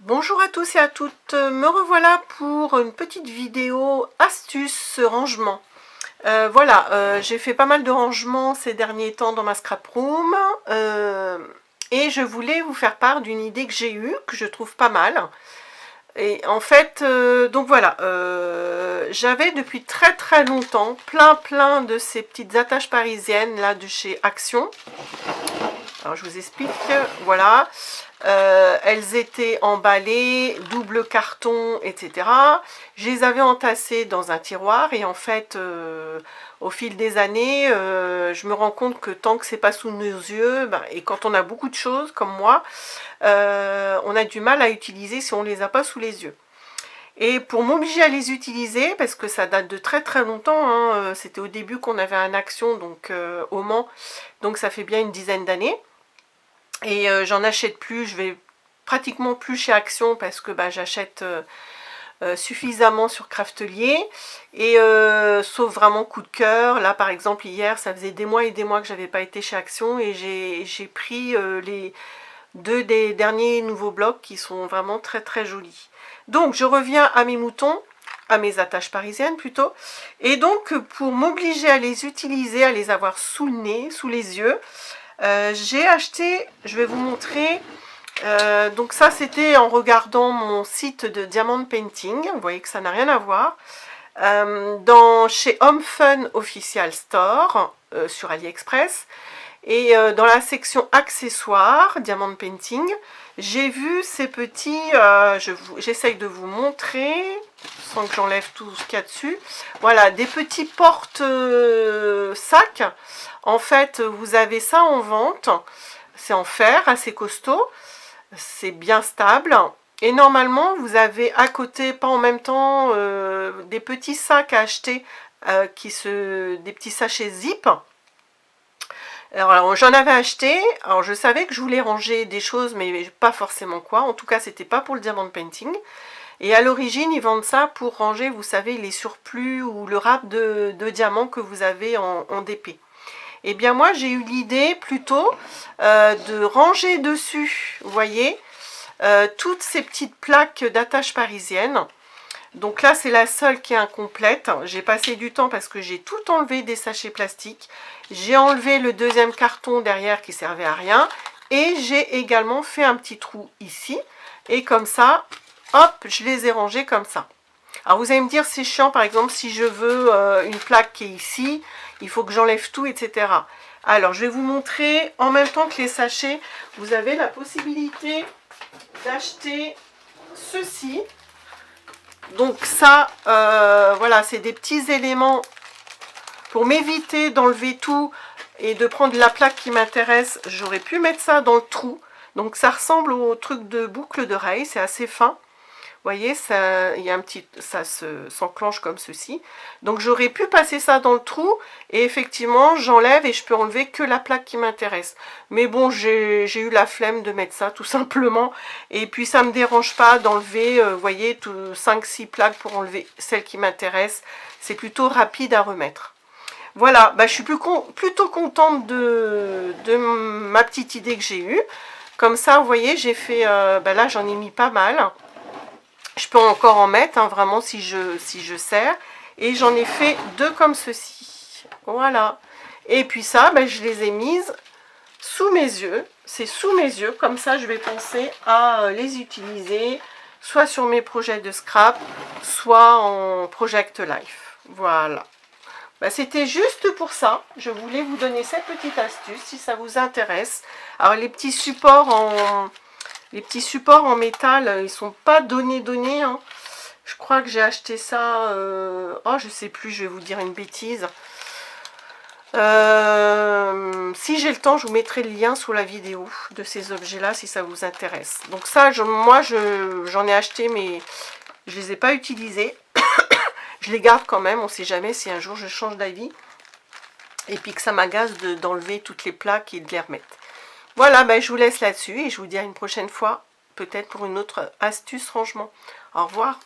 Bonjour à tous et à toutes, me revoilà pour une petite vidéo astuce rangement. J'ai fait pas mal de rangements ces derniers temps dans ma scrap room et je voulais vous faire part d'une idée que j'ai eue, que je trouve pas mal. Et en fait, j'avais depuis très longtemps plein de ces petites attaches parisiennes là de chez Action. Alors je vous explique, voilà. Elles étaient emballées, double carton, etc. Je les avais entassées dans un tiroir et en fait, au fil des années, je me rends compte que tant que c'est pas sous nos yeux, et quand on a beaucoup de choses comme moi, on a du mal à utiliser si on les a pas sous les yeux. Et pour m'obliger à les utiliser, parce que ça date de très longtemps, hein, c'était au début qu'on avait un Action donc au Mans, donc ça fait bien une dizaine d'années. Et j'en achète plus, je vais pratiquement plus chez Action parce que j'achète suffisamment sur Craftelier. Et sauf vraiment coup de cœur, là par exemple hier, ça faisait des mois et des mois que j'avais pas été chez Action et j'ai pris les deux des derniers nouveaux blocs qui sont vraiment très jolis. Donc je reviens à mes moutons, à mes attaches parisiennes plutôt. Et donc pour m'obliger à les utiliser, à les avoir sous le nez, sous les yeux, j'ai acheté, je vais vous montrer, donc ça c'était en regardant mon site de Diamond Painting, vous voyez que ça n'a rien à voir, chez Home Fun Official Store sur AliExpress, et dans la section accessoires Diamond Painting, j'ai vu ces petits, j'essaye de vous montrer, sans que j'enlève tout ce qu'il y a dessus, voilà, des petits porte-sacs. En fait, vous avez ça en vente, c'est en fer, assez costaud, c'est bien stable. Et normalement, vous avez à côté, pas en même temps, des petits sacs à acheter, des petits sachets zip. Alors j'en avais acheté, alors je savais que je voulais ranger des choses, mais pas forcément quoi. En tout cas, c'était pas pour le diamond painting. Et à l'origine, ils vendent ça pour ranger, vous savez, les surplus ou le rap de diamants que vous avez en DP. Eh bien moi j'ai eu l'idée plutôt de ranger dessus, vous voyez, toutes ces petites plaques d'attache parisienne. Donc là c'est la seule qui est incomplète. J'ai passé du temps parce que j'ai tout enlevé des sachets plastiques. J'ai enlevé le deuxième carton derrière qui servait à rien. Et j'ai également fait un petit trou ici. Et comme ça, hop, je les ai rangés comme ça. Alors vous allez me dire c'est chiant, par exemple si je veux une plaque qui est ici, il faut que j'enlève tout, etc. Alors je vais vous montrer en même temps que les sachets, vous avez la possibilité d'acheter ceci. Donc ça, voilà, c'est des petits éléments pour m'éviter d'enlever tout et de prendre la plaque qui m'intéresse. J'aurais pu mettre ça dans le trou. Donc ça ressemble au truc de boucle d'oreille, c'est assez fin. Vous voyez, ça, il y a un petit, ça s'enclenche comme ceci. Donc j'aurais pu passer ça dans le trou et effectivement j'enlève et je peux enlever que la plaque qui m'intéresse. Mais bon, j'ai eu la flemme de mettre ça tout simplement. Et puis ça ne me dérange pas d'enlever, vous voyez, 5-6 plaques pour enlever celle qui m'intéresse. C'est plutôt rapide à remettre. Voilà, je suis plutôt contente de ma petite idée que j'ai eue. Comme ça, vous voyez, j'ai fait, là j'en ai mis pas mal. Je peux encore en mettre, hein, vraiment, si je serre. Et j'en ai fait deux comme ceci. Voilà. Et puis ça, je les ai mises sous mes yeux. C'est sous mes yeux. Comme ça, je vais penser à les utiliser, soit sur mes projets de scrap, soit en Project Life. Voilà. C'était juste pour ça. Je voulais vous donner cette petite astuce, si ça vous intéresse. Alors, les petits supports en métal, ils sont pas donnés. Hein. Je crois que j'ai acheté ça. Oh, je sais plus, je vais vous dire une bêtise. Si j'ai le temps, je vous mettrai le lien sous la vidéo de ces objets-là si ça vous intéresse. Donc ça, moi, j'en ai acheté, mais je les ai pas utilisés. Je les garde quand même, on sait jamais si un jour je change d'avis. Et puis que ça m'agace d'enlever toutes les plaques et de les remettre. Voilà, je vous laisse là-dessus et je vous dis à une prochaine fois, peut-être pour une autre astuce rangement. Au revoir.